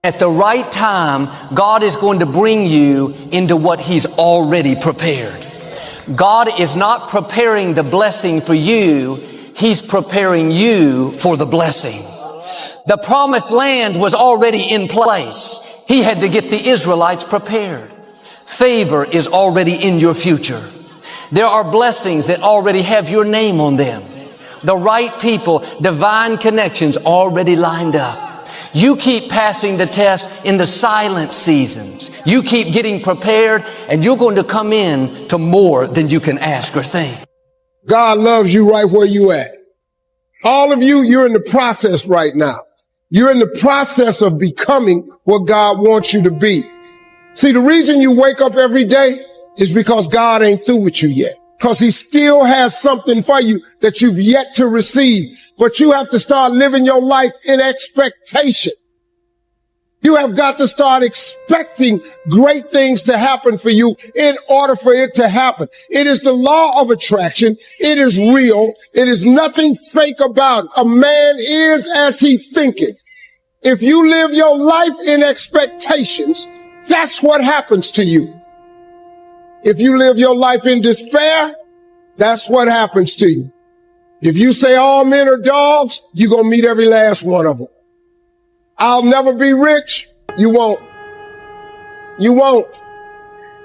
At the right time, God is going to bring you into what He's already prepared. God is not preparing the blessing for you. He's preparing you for the blessing. The promised land was already in place. He had to get the Israelites prepared. Favor is already in your future. There are blessings that already have your name on them. The right people, divine connections already lined up. You keep passing the test in the silent seasons. You keep getting prepared, and you're going to come in to more than you can ask or think. God loves you right where you at. All of you, you're in the process right now. You're in the process of becoming what God wants you to be. See, the reason you wake up every day is because God ain't through with you yet. Because He still has something for you that you've yet to receive. But you have to start living your life in expectation. You have got to start expecting great things to happen for you in order for it to happen. It is the law of attraction. It is real. It is nothing fake about it. A man is as he thinketh. If you live your life in expectations, that's what happens to you. If you live your life in despair, that's what happens to you. If you say all men are dogs, you're going to meet every last one of them. I'll never be rich. You won't. You won't.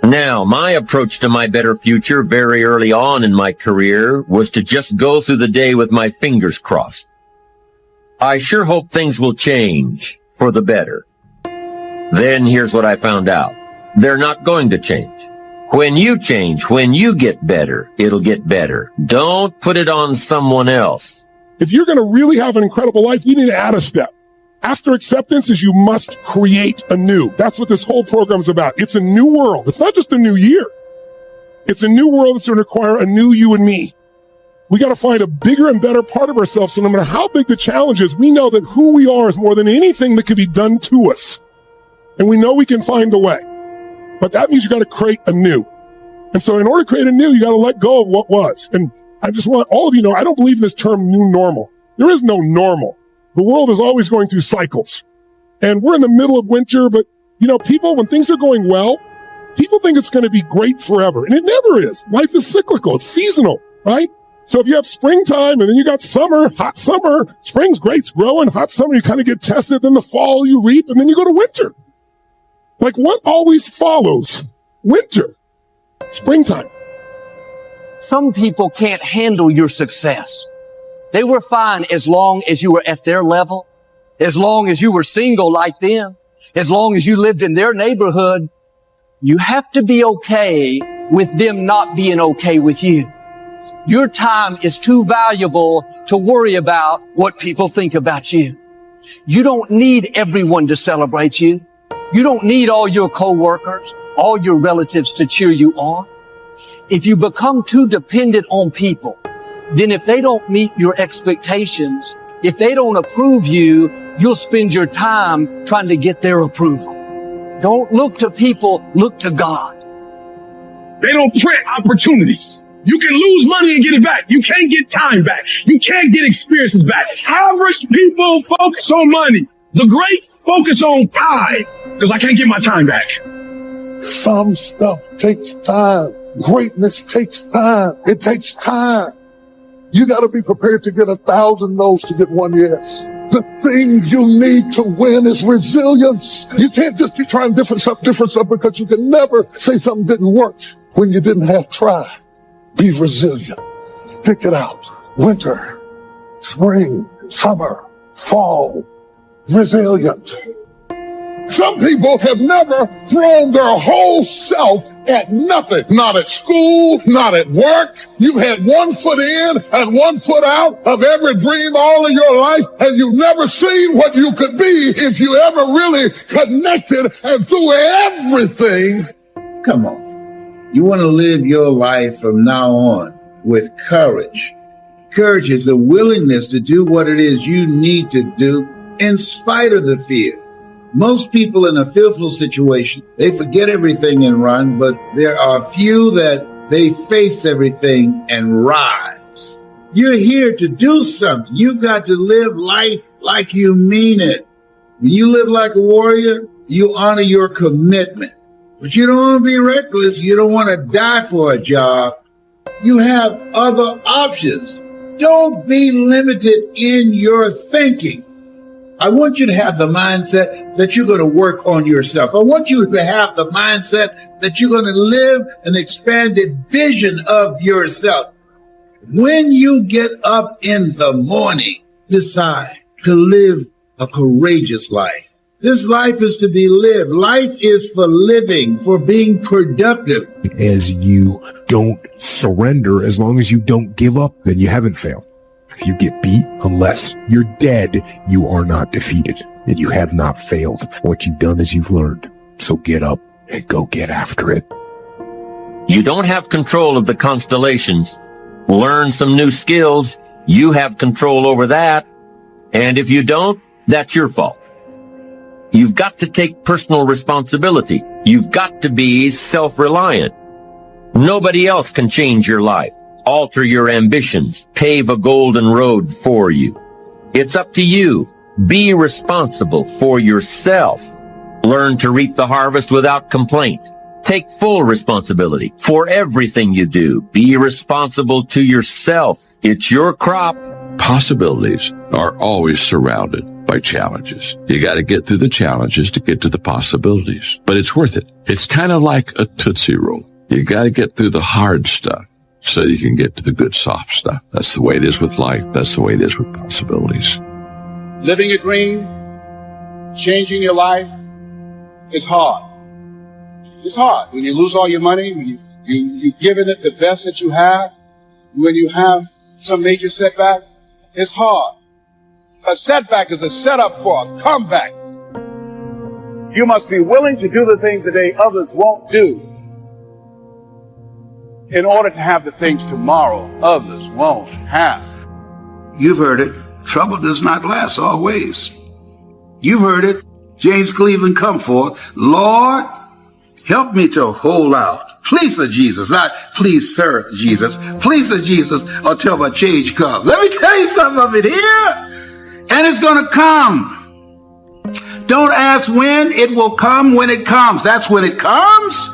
Now, my approach to my better future very early on in my career was to just go through the day with my fingers crossed. I sure hope things will change for the better. Then here's what I found out. They're not going to change. When you change, when you get better, it'll get better. Don't put it on someone else. If you're going to really have an incredible life, you need to add a step. After acceptance is you must create anew. That's what this whole program is about. It's a new world. It's not just a new year. It's a new world that's going to require a new you and me. We got to find a bigger and better part of ourselves. So no matter how big the challenge is, we know that who we are is more than anything that can be done to us. And we know we can find a way. But that means you got to create anew. And so in order to create anew, you got to let go of what was. And I just want all of you to know, I don't believe in this term new normal. There is no normal. The world is always going through cycles. And we're in the middle of winter, but you know, people, when things are going well, people think it's going to be great forever. And it never is. Life is cyclical. It's seasonal, right? So if you have springtime and then you got summer, hot summer, spring's great, it's growing, hot summer, you kind of get tested, then the fall you reap, and then you go to winter. Like what always follows winter? Springtime. Some people can't handle your success. They were fine as long as you were at their level, as long as you were single like them, as long as you lived in their neighborhood. You have to be okay with them not being okay with you. Your time is too valuable to worry about what people think about you. You don't need everyone to celebrate you. You don't need all your coworkers, all your relatives to cheer you on. If you become too dependent on people, then if they don't meet your expectations, if they don't approve you, you'll spend your time trying to get their approval. Don't look to people, look to God. They don't print opportunities. You can lose money and get it back. You can't get time back. You can't get experiences back. Average people focus on money. The greats focus on time because I can't get my time back. Some stuff takes time. Greatness takes time. It takes time. You got to be prepared to get 1,000 no's to get one yes. The thing you need to win is resilience. You can't just be trying different stuff because you can never say something didn't work when you didn't have try. Be resilient. Stick it out. Winter, spring, summer, fall. Resilient. Some people have never thrown their whole self at nothing. Not at school, not at work. You've had one foot in and one foot out of every dream all of your life, and you've never seen what you could be if you ever really connected and threw everything. Come on. You want to live your life from now on with courage. Courage is the willingness to do what it is you need to do in spite of the fear. Most people in a fearful situation, they forget everything and run, but there are few that they face everything and rise. You're here to do something. You've got to live life like you mean it. When you live like a warrior, you honor your commitment. But you don't want to be reckless. You don't want to die for a job. You have other options. Don't be limited in your thinking. I want you to have the mindset that you're going to work on yourself. I want you to have the mindset that you're going to live an expanded vision of yourself. When you get up in the morning, decide to live a courageous life. This life is to be lived. Life is for living, for being productive. As you don't surrender, as long as you don't give up, then you haven't failed. If you get beat, unless you're dead, you are not defeated and you have not failed. What you've done is you've learned. So get up and go get after it. You don't have control of the constellations. Learn some new skills. You have control over that. And if you don't, that's your fault. You've got to take personal responsibility. You've got to be self-reliant. Nobody else can change your life, alter your ambitions, pave a golden road for you. It's up to you. Be responsible for yourself. Learn to reap the harvest without complaint. Take full responsibility for everything you do. Be responsible to yourself. It's your crop. Possibilities are always surrounded by challenges. You got to get through the challenges to get to the possibilities, but it's worth it. It's kind of like a Tootsie Roll. You got to get through the hard stuff so you can get to the good soft stuff. That's the way it is with life. That's the way it is with possibilities. Living a dream, changing your life, is hard. It's hard when you lose all your money, when you've given it the best that you have, when you have some major setback. It's hard. A setback is a setup for a comeback. You must be willing to do the things today others won't do in order to have the things tomorrow others won't have. You've heard it. Trouble does not last always. You've heard it. James Cleveland come forth. Lord, help me to hold out. Please, Sir Jesus, not please, Sir Jesus. Please, Sir Jesus, until my change comes. Let me tell you something of it here. And it's going to come. Don't ask when. It will come when it comes. That's when it comes.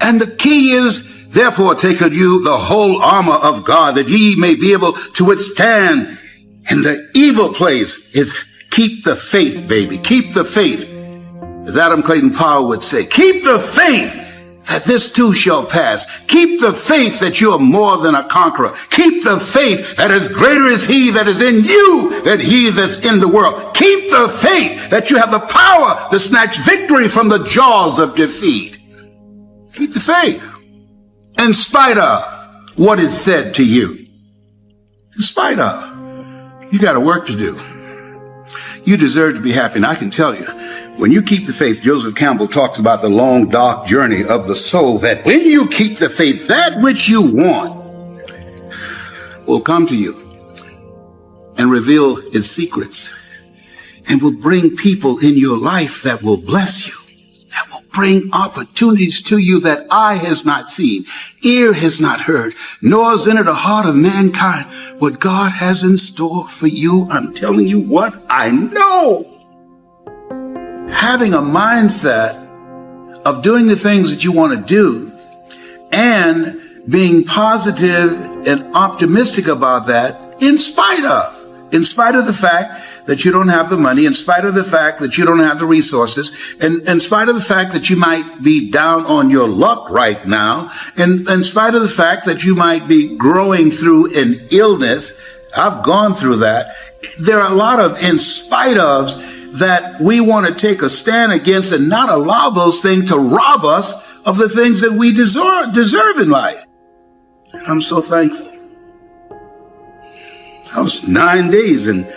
And the key is, therefore, take unto you the whole armor of God, that ye may be able to withstand in the evil place. Is keep the faith, baby. Keep the faith. As Adam Clayton Powell would say, keep the faith that this too shall pass. Keep the faith that you are more than a conqueror. Keep the faith that is greater is he that is in you than he that's in the world. Keep the faith that you have the power to snatch victory from the jaws of defeat. Keep the faith in spite of what is said to you. In spite of. You got a work to do. You deserve to be happy. And I can tell you, when you keep the faith, Joseph Campbell talks about the long, dark journey of the soul, that when you keep the faith, that which you want will come to you and reveal its secrets and will bring people in your life that will bless you, that will bring opportunities to you that eye has not seen, ear has not heard, nor has entered the heart of mankind what God has in store for you. I'm telling you what I know. Having a mindset of doing the things that you want to do and being positive and optimistic about that in spite of the fact that you don't have the money, in spite of the fact that you don't have the resources, and in spite of the fact that you might be down on your luck right now, and in spite of the fact that you might be growing through an illness. I've gone through that. There are a lot of in spite ofs that we want to take a stand against and not allow those things to rob us of the things that we deserve in life. I'm so thankful. I was 9 days in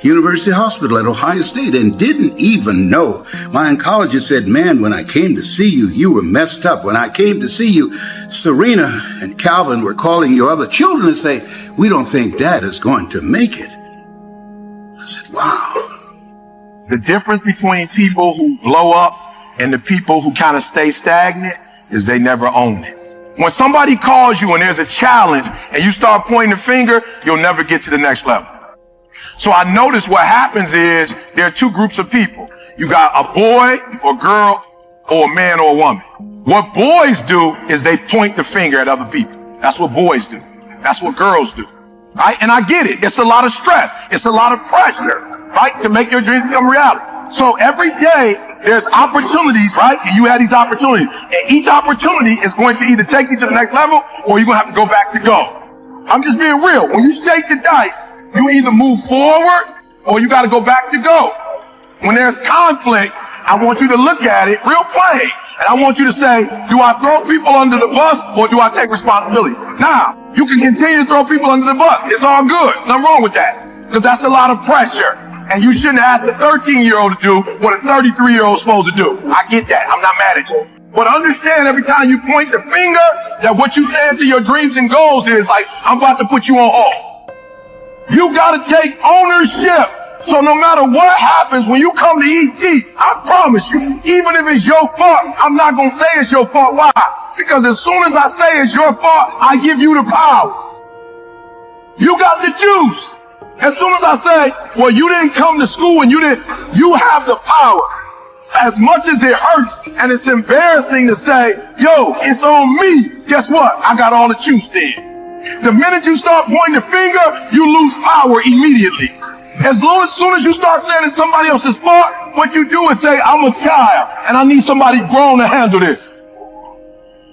University Hospital at Ohio State and didn't even know. My oncologist said, man, when I came to see you, you were messed up. When I came to see you, Serena and Calvin were calling your other children and say, we don't think Dad is going to make it. I said, wow. The difference between people who blow up and the people who kind of stay stagnant is they never own it. When somebody calls you and there's a challenge and you start pointing the finger, you'll never get to the next level. So I noticed what happens is there are two groups of people. You got a boy or girl or a man or a woman. What boys do is they point the finger at other people. That's what boys do. That's what girls do. Right? And I get it. It's a lot of stress. It's a lot of pressure, right? To make your dreams become reality. So every day there's opportunities, right? And you have these opportunities. And each opportunity is going to either take you to the next level or you're going to have to go back to go. I'm just being real. When you shake the dice, you either move forward or you got to go back to go. When there's conflict, I want you to look at it real plain. And I want you to say, do I throw people under the bus or do I take responsibility? Now, you can continue to throw people under the bus. It's all good. Nothing wrong with that. Because that's a lot of pressure. And you shouldn't ask a 13-year-old to do what a 33-year-old is supposed to do. I get that. I'm not mad at you. But understand every time you point the finger that what you say to your dreams and goals is like, I'm about to put you on hold. You got to take ownership. So no matter what happens when you come to ET, I promise you, even if it's your fault, I'm not going to say it's your fault. Why? Because as soon as I say it's your fault, I give you the power. You got the juice. As soon as I say, well, you didn't come to school and you have the power. As much as it hurts and it's embarrassing to say, yo, it's on me. Guess what? I got all the juice then. The minute you start pointing the finger, you lose power immediately. As soon as you start saying it's somebody else's fault, what you do is say, I'm a child and I need somebody grown to handle this.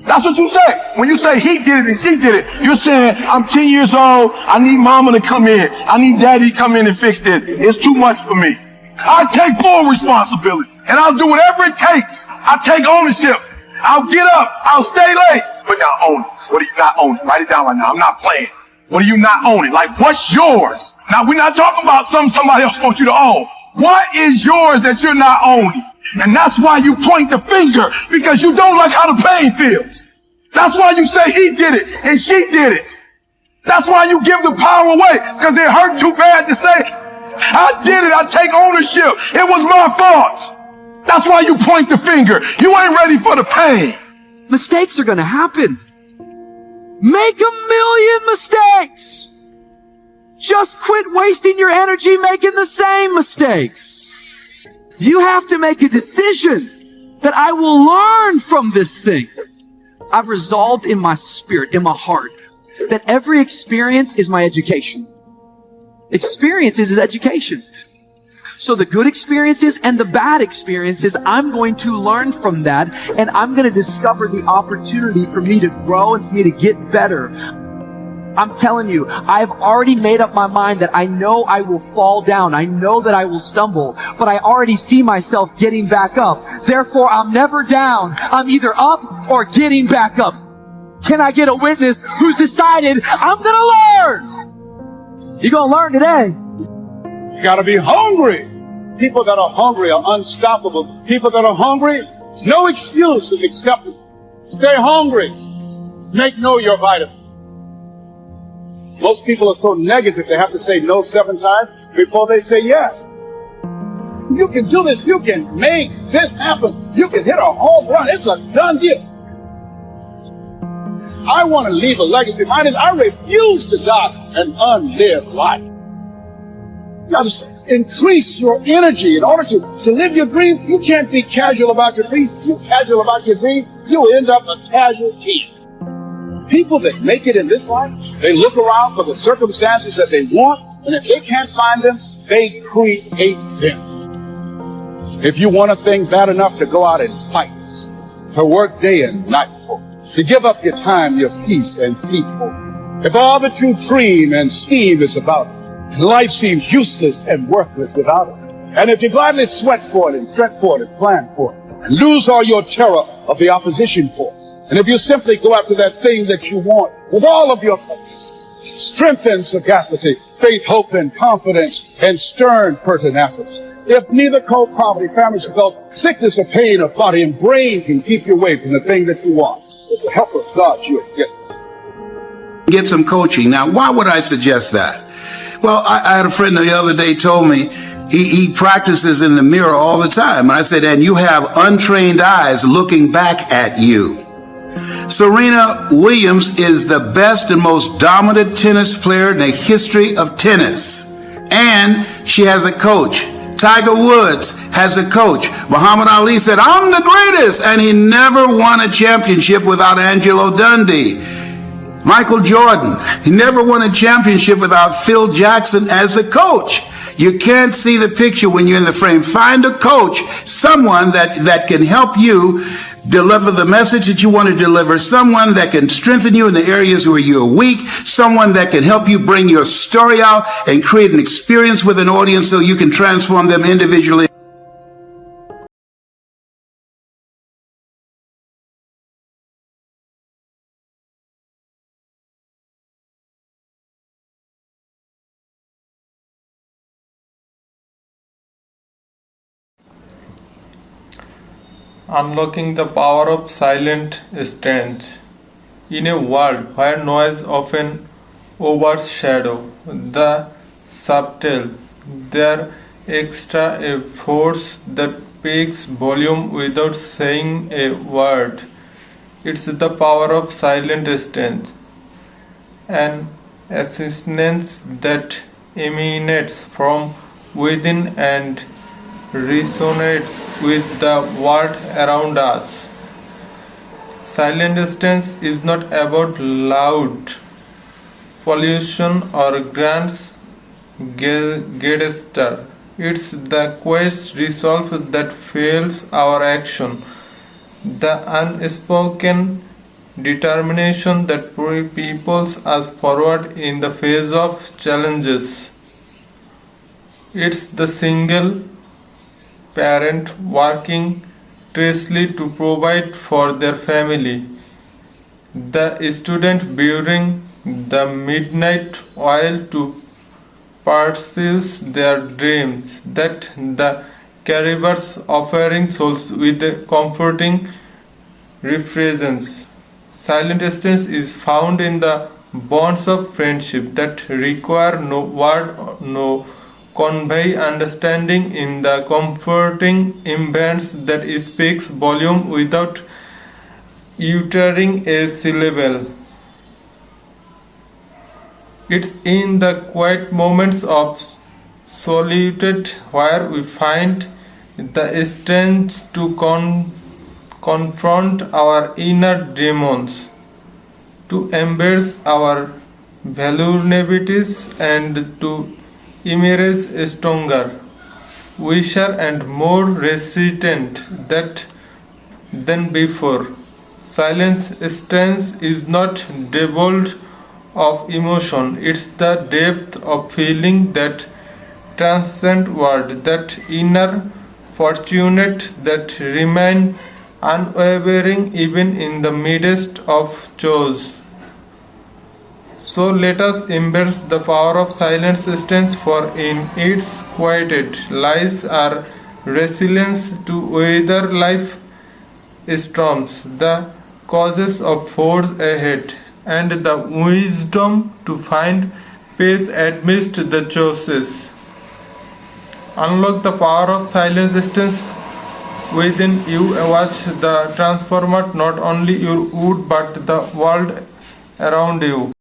That's what you say. When you say he did it and she did it, you're saying, I'm 10 years old. I need mama to come in. I need daddy to come in and fix this. It's too much for me. I take full responsibility and I'll do whatever it takes. I take ownership. I'll get up. I'll stay late, but not own it. What are you not owning? Write it down right now. I'm not playing. What are you not owning? Like, what's yours? Now, we're not talking about somebody else wants you to own. What is yours that you're not owning? And that's why you point the finger, because you don't like how the pain feels. That's why you say he did it and she did it. That's why you give the power away, because it hurt too bad to say, I did it. I take ownership. It was my fault. That's why you point the finger. You ain't ready for the pain. Mistakes are going to happen. Make 1,000,000 mistakes. Just quit wasting your energy making the same mistakes. You have to make a decision that I will learn from this thing. I've resolved in my spirit, in my heart, that every experience is my education. Experiences is education. So the good experiences and the bad experiences, I'm going to learn from that, and I'm going to discover the opportunity for me to grow and for me to get better. I'm telling you, I've already made up my mind that I know I will fall down. I know that I will stumble, but I already see myself getting back up. Therefore, I'm never down. I'm either up or getting back up. Can I get a witness who's decided I'm going to learn? You're going to learn today. You gotta be hungry. People that are hungry are unstoppable. People that are hungry, no excuse is accepted. Stay hungry. Make no your vitamin. Most people are so negative they have to say no 7 times before they say yes. You can do this. You can make this happen. You can hit a home run. It's a done deal. I want to leave a legacy. I refuse to die an unlived life. You got to increase your energy in order to live your dream. You can't be casual about your dream. If you're casual about your dream, you'll end up a casualty. People that make it in this life, they look around for the circumstances that they want, and if they can't find them, they create them. If you want a thing bad enough to go out and fight, to work day and night for, to give up your time, your peace, and sleep for, if all that you dream and scheme is about it, and life seems useless and worthless without it. And if you gladly sweat for it and fret for it and plan for it and lose all your terror of the opposition for it, and if you simply go after that thing that you want with all of your focus, strength and sagacity, faith, hope, and confidence, and stern pertinacity, if neither cold poverty, famine, sickness, or pain of body and brain can keep you away from the thing that you want, with the help of God, you'll get it. Get some coaching. Now, why would I suggest that? Well, I had a friend the other day told me he practices in the mirror all the time. And I said, and you have untrained eyes looking back at you. Serena Williams is the best and most dominant tennis player in the history of tennis. and she has a coach. Tiger Woods has a coach. Muhammad Ali said, I'm the greatest, and he never won a championship without Angelo Dundee. Michael Jordan, he never won a championship without Phil Jackson as a coach. You can't see the picture when you're in the frame. Find a coach, someone that can help you deliver the message that you want to deliver, someone that can strengthen you in the areas where you're weak, someone that can help you bring your story out and create an experience with an audience so you can transform them individually. Unlocking the power of silent strength. In a world where noise often overshadows the subtle, there extra a force that speaks volume without saying a word. It's the power of silent strength, an assistance that emanates from within and resonates with the world around us. Silent strength is not about loud pollution or grand gesture. It's the quest resolve that fuels our action, the unspoken determination that propels us forward in the face of challenges. It's the single parent working tirelessly to provide for their family, the student bearing the midnight oil to pursue their dreams, that the caregivers offering souls with a comforting refreshments. Silent strength is found in the bonds of friendship that require no word, no convey understanding, in the comforting embrace that speaks volume without uttering a syllable. It's in the quiet moments of solitude where we find the strength to confront our inner demons, to embrace our vulnerabilities, and to emerge stronger, wiser, and more resilient than before. Silent strength is not devoid of emotion. It's the depth of feeling that transcends word, that inner fortitude that remain unwavering even in the midst of chores. So let us embrace the power of silent strength, for in its quieted lies our resilience to weather life storms, the causes of force ahead, and the wisdom to find peace amidst the choices. Unlock the power of silent strength within you. Watch the transformer not only your wood but the world around you.